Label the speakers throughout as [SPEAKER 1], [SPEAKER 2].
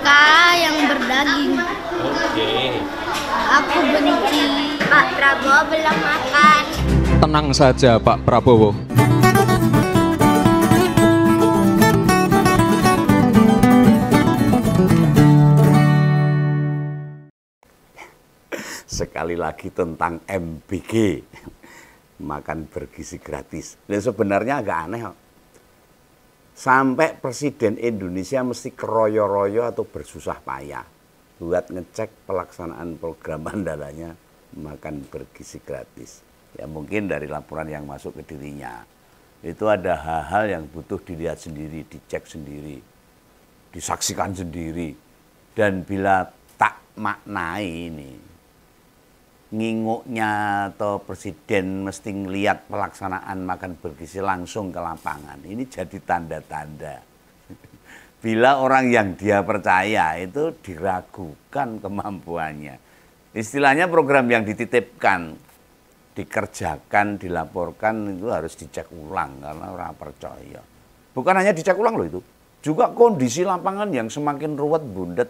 [SPEAKER 1] suka yang berdaging.
[SPEAKER 2] Oke.
[SPEAKER 1] Aku benci Pak Prabowo belum makan.
[SPEAKER 3] Tenang saja Pak Prabowo.
[SPEAKER 4] Sekali lagi tentang MBG, makan bergizi gratis. Dan sebenarnya agak aneh kok. Sampai Presiden Indonesia mesti keroyo-royo atau bersusah payah buat ngecek pelaksanaan program andalanya makan bergizi gratis. Ya mungkin dari laporan yang masuk ke dirinya. Itu ada hal-hal yang butuh dilihat sendiri, dicek sendiri, disaksikan sendiri. Dan bila tak maknai ini, nginguknya atau presiden mesti ngelihat pelaksanaan makan bergizi langsung ke lapangan. Ini jadi tanda-tanda. Bila orang yang dia percaya itu diragukan kemampuannya. Istilahnya program yang dititipkan, dikerjakan, dilaporkan itu harus dicek ulang karena orang percaya. Bukan hanya dicek ulang loh itu. Juga kondisi lapangan yang semakin ruwet bundet.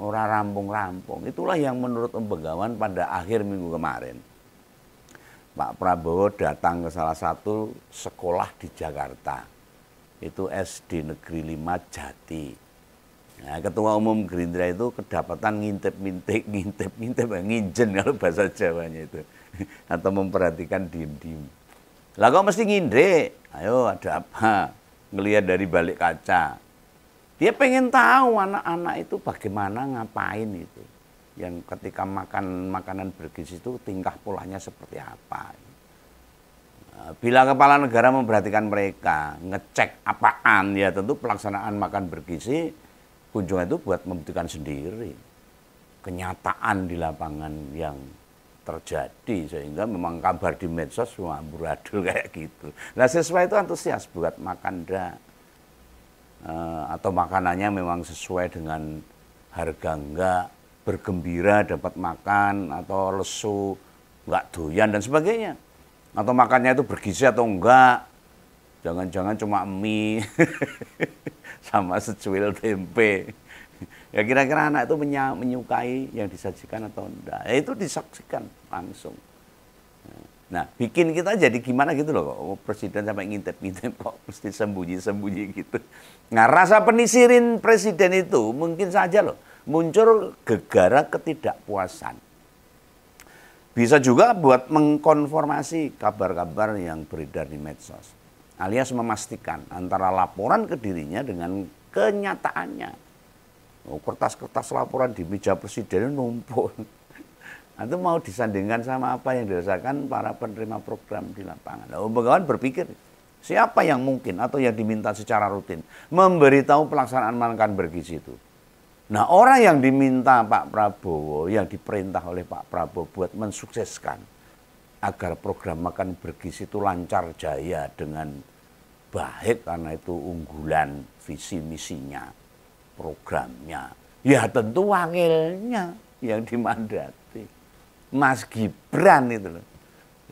[SPEAKER 4] Orang rampung-rampung. Itulah yang menurut Om Begawan pada akhir minggu kemarin. Pak Prabowo datang ke salah satu sekolah di Jakarta. Itu SD Negeri 5 Jati. Nah, Ketua Umum Gerindra itu kedapatan ngintip-ngintip, nginjen kalau bahasa Jawanya itu. Atau memperhatikan diem-diem. Lah kok mesti ngindek? Ayo ada apa? Ngelihat dari balik kaca. Dia pengen tahu anak-anak itu bagaimana ngapain itu. Yang ketika makan makanan bergizi itu tingkah polanya seperti apa. Bila kepala negara memperhatikan mereka, ngecek apaan, ya tentu pelaksanaan makan bergizi, kunjungan itu buat membuktikan sendiri. Kenyataan di lapangan yang terjadi, sehingga memang kabar di medsos semua amburadul kayak gitu. Nah siswa itu antusias buat makan dah. Atau makanannya memang sesuai dengan harga enggak, bergembira dapat makan, atau lesu, enggak doyan dan sebagainya. Atau makannya itu bergizi atau enggak, jangan-jangan cuma mie sama secuil tempe. Ya kira-kira anak itu menyukai yang disajikan atau enggak, ya itu disaksikan langsung. Nah, bikin kita jadi gimana gitu loh kok. Presiden sampai ngintip-ngintip kok mesti sembunyi-sembunyi gitu. Nah, rasa penisirin presiden itu mungkin saja loh muncul gegara ketidakpuasan. Bisa juga buat mengkonformasi kabar-kabar yang beredar di medsos. Alias memastikan antara laporan ke dirinya dengan kenyataannya. Oh, kertas-kertas laporan di meja presiden numpuk. Itu mau disandingkan sama apa yang dirasakan para penerima program di lapangan. Nah, Om Begawan berpikir, siapa yang mungkin atau yang diminta secara rutin memberitahu pelaksanaan makan bergizi itu? Nah, orang yang diminta Pak Prabowo, yang diperintah oleh Pak Prabowo buat mensukseskan agar program makan bergizi itu lancar jaya dengan baik karena itu unggulan visi misinya, programnya. Ya tentu wakilnya yang dimandati. Mas Gibran itu loh.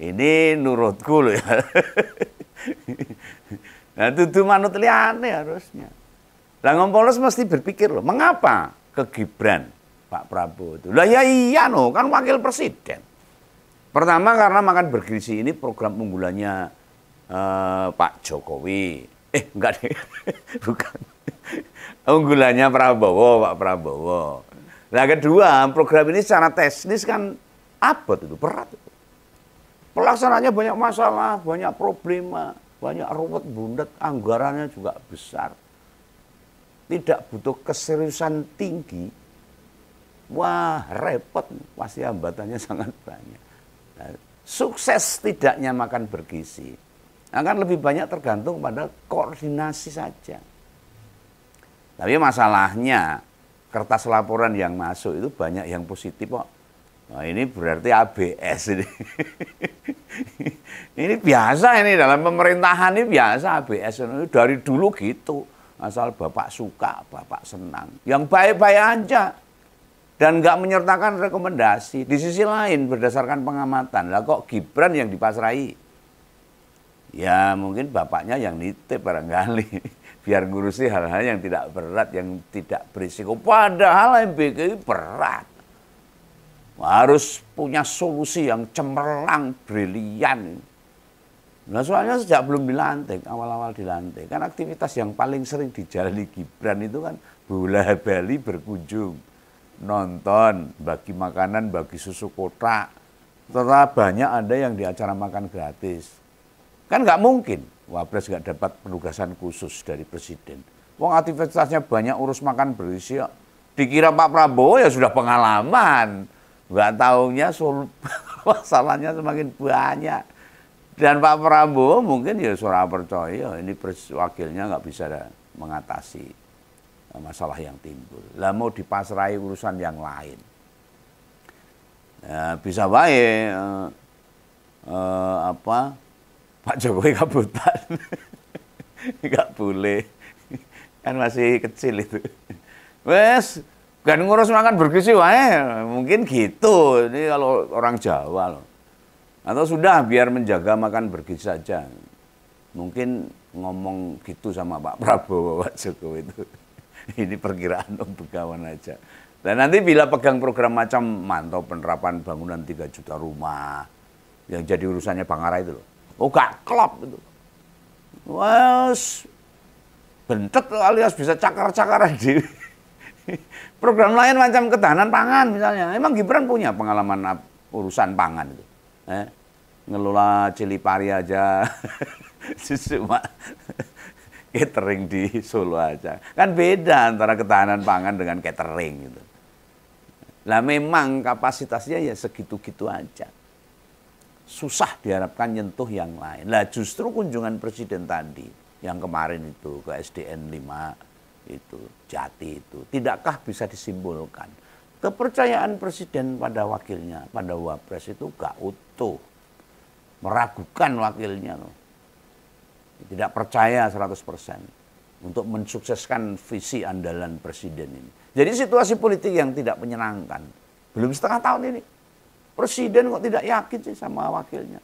[SPEAKER 4] Ini nurutku loh ya. Nah itu manut liane harusnya. Lah Ngompolos mesti berpikir loh, mengapa ke Gibran Pak Prabowo itu? Lah ya iya no, kan wakil presiden. Pertama karena makan bergizi ini program unggulannya Pak Jokowi. Enggak deh, bukan. Unggulannya Prabowo, Pak Prabowo. Nah kedua, program ini secara teknis kan abot itu, berat itu. Pelaksanaannya banyak masalah, banyak problema, banyak ruwet bundet, anggarannya juga besar. Tidak butuh keseriusan tinggi. Wah, repot, pasti hambatannya sangat banyak. Nah, sukses tidaknya makan bergizi akan lebih banyak tergantung pada koordinasi saja. Tapi masalahnya kertas laporan yang masuk itu banyak yang positif kok. Nah, ini berarti ABS ini. Ini biasa ini dalam pemerintahan ini biasa ABS ini dari dulu gitu. Asal Bapak suka, Bapak senang. Yang baik-baik aja. Dan nggak menyertakan rekomendasi. Di sisi lain berdasarkan pengamatan. Lah kok Gibran yang dipasrai? Ya mungkin bapaknya yang nitip barangkali. biar ngurusi hal-hal yang tidak berat, yang tidak berisiko. Padahal MBKI berat. Harus punya solusi yang cemerlang, brilian. Nah soalnya sejak belum dilantik, awal-awal dilantik, kan aktivitas yang paling sering dijalani Gibran itu kan bola-bali berkunjung, nonton, bagi makanan, bagi susu kotak. Setelah banyak ada yang di acara makan gratis. Kan nggak mungkin Wapres nggak dapat penugasan khusus dari Presiden. Wong aktivitasnya banyak, urus makan berisi. Dikira Pak Prabowo ya sudah pengalaman. Nggak taunya masalahnya semakin banyak. Dan Pak Prabowo mungkin ya surah percaya ini wakilnya nggak bisa mengatasi masalah yang timbul. Lah mau dipasrai urusan yang lain. Ya, bisa baik Pak Jokowi kabutan. Nggak boleh. Kan masih kecil itu. Wes kan ngurus makan bergizi wae, mungkin gitu. Ini kalau orang Jawa loh. Atau sudah biar menjaga makan bergizi saja. Mungkin ngomong gitu sama Pak Prabowo, Pak Jokowi itu. Ini perkiraan Om Begawan aja. Dan nanti bila pegang program macam mantau penerapan bangunan 3 juta rumah, yang jadi urusannya Bang Ara itu loh. Oh gak klop itu. Wes bentet alias bisa cakar-cakaran di program lain macam ketahanan pangan misalnya. Emang Gibran punya pengalaman urusan pangan itu. Ngelola cili pari aja. Cuma catering di Solo aja. Kan beda antara ketahanan pangan dengan catering gitu. Lah memang kapasitasnya ya segitu-gitu aja. Susah diharapkan nyentuh yang lain. Lah justru kunjungan Presiden tadi yang kemarin itu ke SDN 5 itu, Jati itu, tidakkah bisa disimpulkan kepercayaan Presiden pada wakilnya, pada Wapres itu gak utuh, meragukan wakilnya loh. Tidak percaya 100% untuk mensukseskan visi andalan Presiden ini. Jadi situasi politik yang tidak menyenangkan. Belum setengah tahun ini Presiden kok tidak yakin sih sama wakilnya.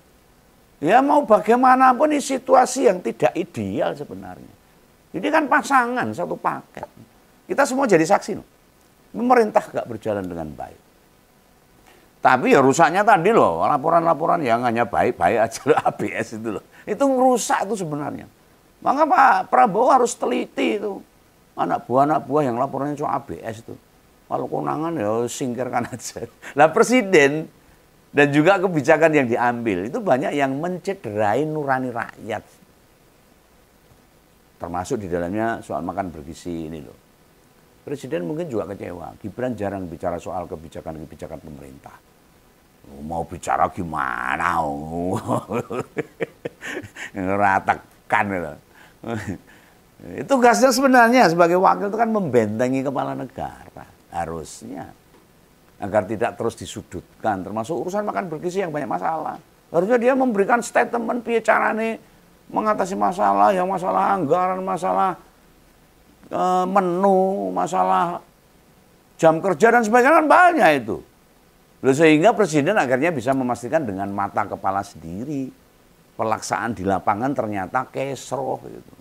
[SPEAKER 4] Ya mau bagaimanapun ini situasi yang tidak ideal sebenarnya. Ini kan pasangan satu paket. Kita semua jadi saksi loh. Pemerintah gak berjalan dengan baik. Tapi ya rusaknya tadi loh, laporan-laporan yang hanya baik-baik aja loh, ABS itu loh. Itu ngerusak itu sebenarnya. Maka Pak Prabowo harus teliti itu. Anak buah yang laporannya cuma ABS itu. Kalau konangan ya singkirkan aja. Lah Presiden dan juga kebijakan yang diambil itu banyak yang mencederai nurani rakyat. Termasuk di dalamnya soal makan bergizi ini loh. Presiden mungkin juga kecewa. Gibran jarang bicara soal kebijakan-kebijakan pemerintah. Mau bicara gimana? Ngeratakan loh. Itu tugasnya sebenarnya sebagai wakil itu kan membentengi kepala negara. Harusnya. Agar tidak terus disudutkan. Termasuk urusan makan bergizi yang banyak masalah. Harusnya dia memberikan statement piye carane mengatasi masalah, yang masalah anggaran, masalah menu, masalah jam kerja dan sebagainya kan banyak itu. Sehingga Presiden akhirnya bisa memastikan dengan mata kepala sendiri pelaksanaan di lapangan ternyata kesroh gitu.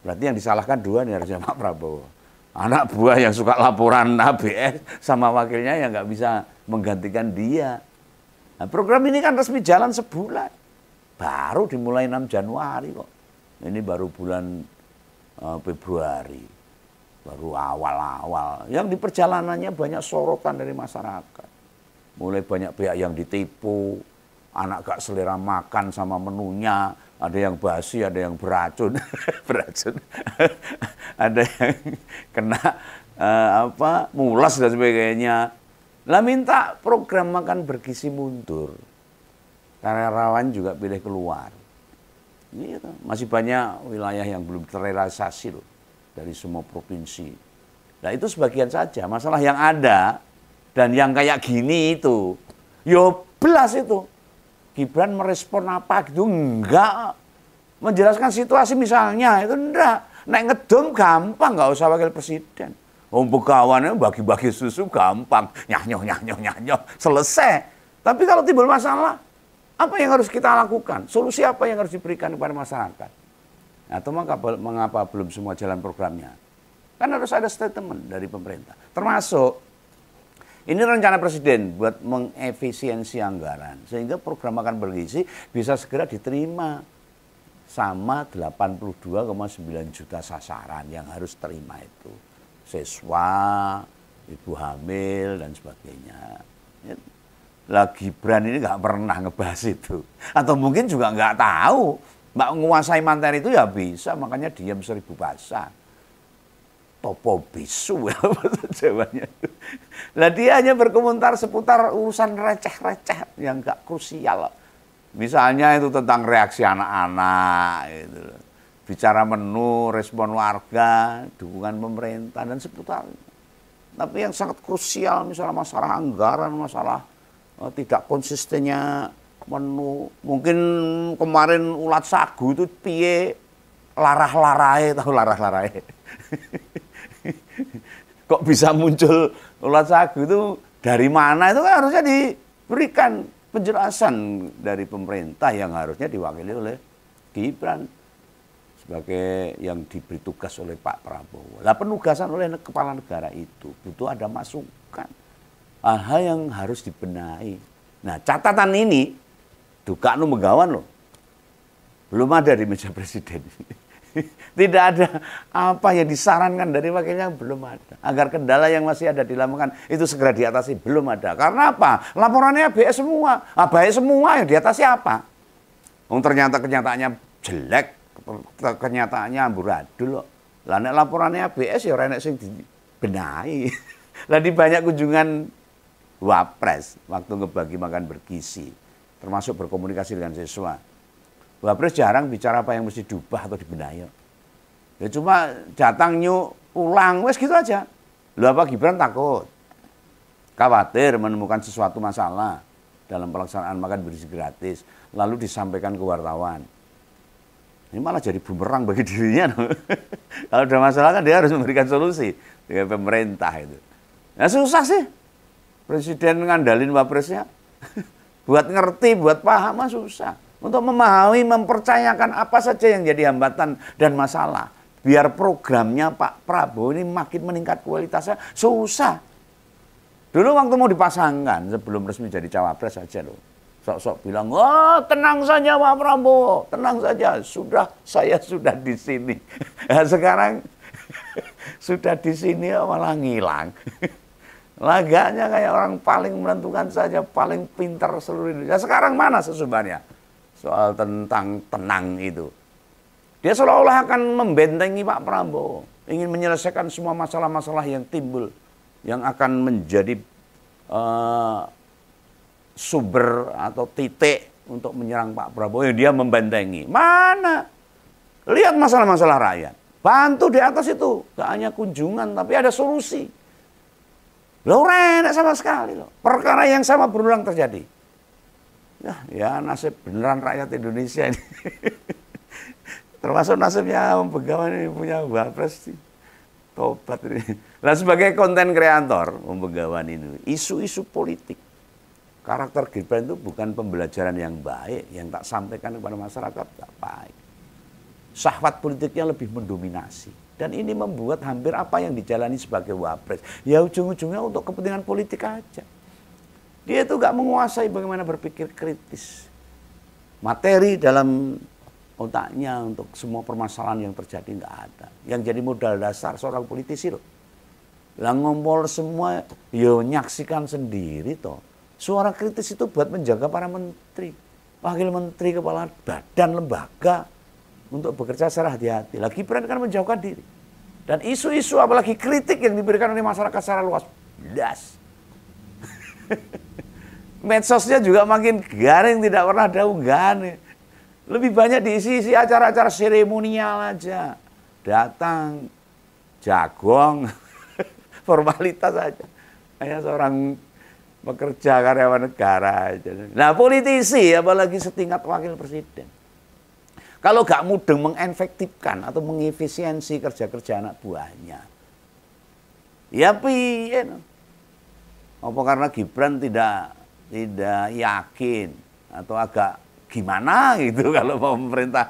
[SPEAKER 4] Berarti yang disalahkan dua nih harusnya Pak Prabowo. Anak buah yang suka laporan ABS sama wakilnya yang nggak bisa menggantikan dia. Nah, program ini kan resmi jalan sebulan. Baru dimulai 6 Januari kok. Ini baru bulan Februari. Baru awal-awal. Yang di perjalanannya banyak sorotan dari masyarakat. Mulai banyak pihak yang ditipu. Anak gak selera makan sama menunya. Ada yang basi, ada yang beracun. Beracun. Ada yang kena mulas dan sebagainya. Lah minta program makan bergizi mundur. Karyawan juga pilih keluar. Ini masih banyak wilayah yang belum terrealisasi loh dari semua provinsi. Nah itu sebagian saja. Masalah yang ada dan yang kayak gini itu, yo belas itu. Gibran merespon apa gitu enggak. Menjelaskan situasi misalnya itu enggak. Nek ngedom gampang, nggak usah wakil presiden. Om Begawan bagi-bagi susu gampang, nyah-nyoh, selesai. Tapi kalau timbul masalah, apa yang harus kita lakukan? Solusi apa yang harus diberikan kepada masyarakat? Atau mengapa belum semua jalan programnya? Kan harus ada statement dari pemerintah. Termasuk, ini rencana Presiden buat mengefisiensi anggaran. Sehingga program makan bergizi bisa segera diterima sama 82,9 juta sasaran yang harus terima itu. Siswa, ibu hamil, dan sebagainya. Lah Gibran ini nggak pernah ngebahas itu. Atau mungkin juga nggak tahu. Mbak menguasai materi itu ya bisa, makanya diam 1000 bahasa. Topo bisu ya bahasa Jawanya. Lah dia hanya berkomentar seputar urusan receh-receh yang nggak krusial. Misalnya itu tentang reaksi anak-anak, gitu. Bicara menu, respon warga, dukungan pemerintah, dan seputar. Tapi yang sangat krusial misalnya masalah anggaran, masalah tidak konsistennya menu. Mungkin kemarin ulat sagu itu piye larah-larahe, tahu larah-larahe. Kok bisa muncul ulat sagu itu dari mana, itu kan harusnya diberikan penjelasan dari pemerintah yang harusnya diwakili oleh Gibran sebagai yang diberi tugas oleh Pak Prabowo. Lah penugasan oleh kepala negara itu butuh ada masukan, hal-hal yang harus dibenahi. Nah catatan ini duka nu megawan loh, belum ada di meja presiden. Tidak ada apa yang disarankan dari wakilnya, belum ada. Agar kendala yang masih ada di Lamongan itu segera diatasi, belum ada. Karena apa? Laporannya ABS semua. Baik semua, yang diatasi apa? Ternyata kenyataannya jelek, kenyataannya amburadul loh. Lah nek laporannya ABS ya ora nek sing dibenahi. Lah di banyak kunjungan Wapres waktu ngebagi makan bergizi, termasuk berkomunikasi dengan siswa. Wapres jarang bicara apa yang mesti diubah atau dibenahi. Ya cuma datang nyuk pulang, wes gitu aja. Lu apa Gibran takut, khawatir menemukan sesuatu masalah dalam pelaksanaan makan bergizi gratis, lalu disampaikan ke wartawan. Ini malah jadi bumerang bagi dirinya. Kalau ada masalah kan dia harus memberikan solusi dengan pemerintah itu. Nah susah sih presiden ngandalin wapresnya. Buat ngerti, buat paham mah susah. Untuk memahami, mempercayakan apa saja yang jadi hambatan dan masalah. Biar programnya Pak Prabowo ini makin meningkat kualitasnya, susah. Dulu waktu mau dipasangkan, sebelum resmi jadi cawapres saja loh. Sok-sok bilang, oh tenang saja Pak Prabowo, tenang saja, saya sudah di sini. Nah, sekarang sudah di sini malah ngilang. Lagaknya kayak orang paling menentukan saja, paling pintar seluruh Indonesia. Sekarang mana sesungguhnya? Soal tentang tenang itu. Dia seolah-olah akan membentengi Pak Prabowo. Ingin menyelesaikan semua masalah-masalah yang timbul. Yang akan menjadi sumber atau titik untuk menyerang Pak Prabowo. Yang dia membentengi. Mana? Lihat masalah-masalah rakyat. Bantu di atas itu. Gak hanya kunjungan, tapi ada solusi. Loh enak sama sekali loh. Perkara yang sama berulang terjadi. Ya nasib beneran rakyat Indonesia ini. Termasuk nasibnya Begawan ini punya wapres sih. Tobat ini. Nah sebagai konten kreator Begawan ini, isu-isu politik. Karakter Gibran itu bukan pembelajaran yang baik, yang tak sampaikan kepada masyarakat tak baik. Syahwat politiknya lebih mendominasi. Dan ini membuat hampir apa yang dijalani sebagai wapres, ya ujung-ujungnya untuk kepentingan politik aja. Dia itu gak menguasai bagaimana berpikir kritis. Materi dalam otaknya untuk semua permasalahan yang terjadi nggak ada. Yang jadi modal dasar seorang politisi loh. Lah ngompol semua, yo nyaksikan sendiri toh. Suara kritis itu buat menjaga para menteri, wakil menteri, kepala badan, lembaga untuk bekerja secara hati-hati. Lah Gibran kan menjauhkan diri. Dan isu-isu apalagi kritik yang diberikan oleh masyarakat secara luas, das. Medsosnya juga makin garing, tidak pernah ada unggahan. Lebih banyak diisi-isi acara-acara seremonial aja. Datang, jagong, formalitas aja. Kayak seorang pekerja karyawan negara aja. Nah politisi, apalagi setingkat wakil presiden. Kalau gak mudeng mengefektifkan atau mengefisiensi kerja-kerja anak buahnya. Ya piye. Apa karena Gibran tidak yakin atau agak gimana gitu kalau mau pemerintah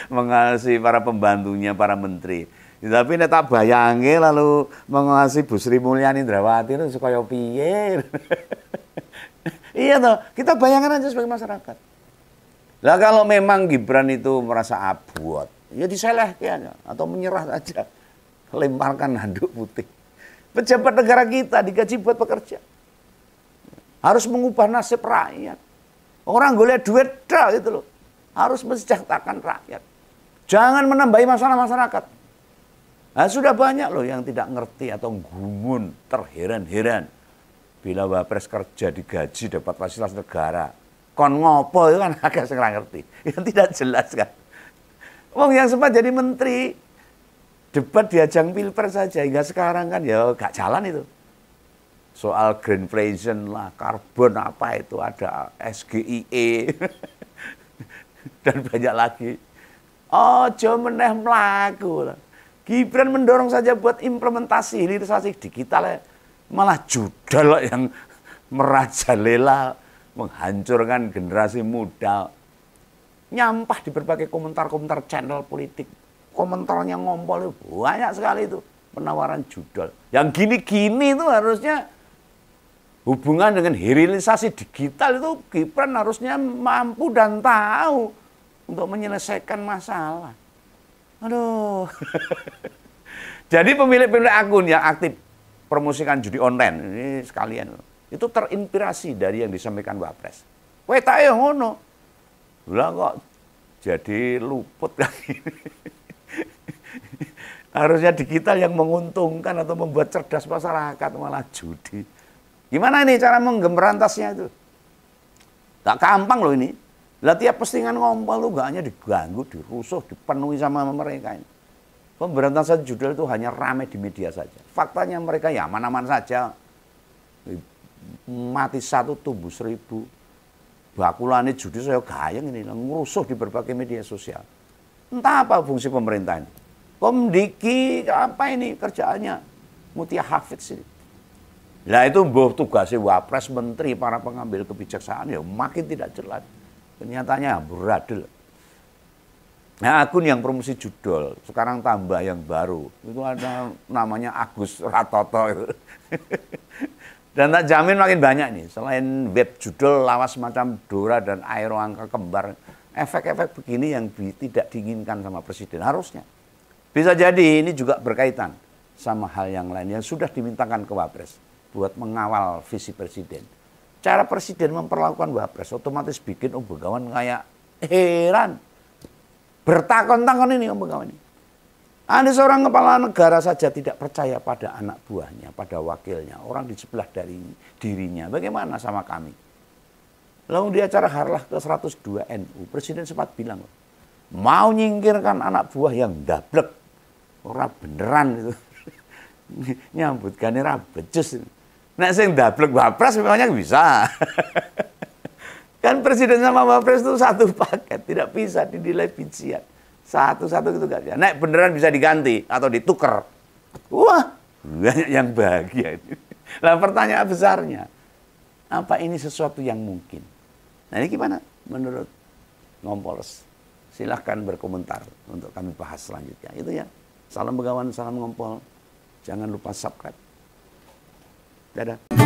[SPEAKER 4] mengasihi para pembantunya, para menteri. Tapi nek tak bayange lalu mengasihi Bu Sri Mulyani Indrawati itu kaya piye. Iya toh, kita bayangkan aja sebagai masyarakat. Lah kalau memang Gibran itu merasa abot, ya diselehkan atau menyerah saja. Lemparkan handuk putih. Pejabat negara kita digaji buat bekerja. Harus mengubah nasib rakyat. Orang golek duit dah gitu loh. Harus mensejahterakan rakyat. Jangan menambahi masalah masyarakat. Nah, sudah banyak loh yang tidak ngerti atau gumun, terheran-heran. Bila Wapres kerja digaji dapat fasilitas negara. Kon ngopo itu kan agak sing ngerti. Yang tidak jelas kan. Wong yang sempat jadi menteri, debat di ajang pilpres saja hingga sekarang kan ya gak jalan itu. Soal greenflation lah, karbon apa itu, ada SGIE dan banyak lagi. Ojo meneh mlaku. Gibran mendorong saja buat implementasi hilirisasi digital ya. Malah judal yang merajalela menghancurkan generasi muda. Nyampah di berbagai komentar-komentar channel politik. Komentarnya ngompol banyak sekali itu. Penawaran judul. Yang gini-gini itu harusnya hubungan dengan hilirisasi digital itu Gibran harusnya mampu dan tahu untuk menyelesaikan masalah. Aduh. Jadi pemilik-pemilik akun yang aktif promosikan judi online ini sekalian itu terinspirasi dari yang disampaikan Wapres. Kowe tak yo ngono. Lah kok jadi luput kayak gini. Harusnya digital yang menguntungkan atau membuat cerdas masyarakat, malah judi. Gimana ini cara menggemberantasnya itu? Gak gampang loh ini. Lah tiap postingan ngompol lu gak hanya diganggu, dirusuh, dipenuhi sama mereka ini. Pemberantasan judul itu hanya ramai di media saja. Faktanya mereka ya aman-aman saja. Mati 1 tumbuh 1000. Bakulane judi saya gayeng ini, ngurusuh di berbagai media sosial. Entah apa fungsi pemerintah ini. Komdiki apa ini kerjaannya? Mutia Hafidz ini. Lah itu mbuh tugasnya Wapres, menteri, para pengambil kebijaksanaan ya makin tidak jelas. Kenyataannya beradil. Nah, akun yang promosi judul sekarang tambah yang baru. Itu ada namanya Agus Ratoto itu. Dan tak jamin makin banyak nih. Selain web judul lawas macam Dora dan Aero angka kembar, efek-efek begini yang tidak diinginkan sama presiden harusnya. Bisa jadi ini juga berkaitan sama hal yang lain yang sudah dimintakan ke Wapres buat mengawal visi presiden. Cara presiden memperlakukan Wapres otomatis bikin Om Begawan kayak heran. Bertakon-takon ini Om Begawan ini. Ada seorang kepala negara saja tidak percaya pada anak buahnya, pada wakilnya, orang di sebelah dari dirinya. Bagaimana sama kami? Lalu di acara Harlah ke-102 NU, Presiden sempat bilang, mau nyingkirkan anak buah yang dablek. Orang beneran itu. Nyambutkannya rabecus. Nek sing dablek Wapres memangnya bisa. Kan Presiden sama Wapres itu satu paket, tidak bisa dinilai bijian. Satu-satu itu gak bisa. Nek beneran bisa diganti atau ditukar. Wah, banyak yang bahagia. Lah pertanyaan besarnya, apa ini sesuatu yang mungkin? Nah ini gimana menurut Ngompolers? Silahkan berkomentar untuk kami bahas selanjutnya. Itu ya. Salam Begawan, salam Ngompol. Jangan lupa subscribe. Dadah.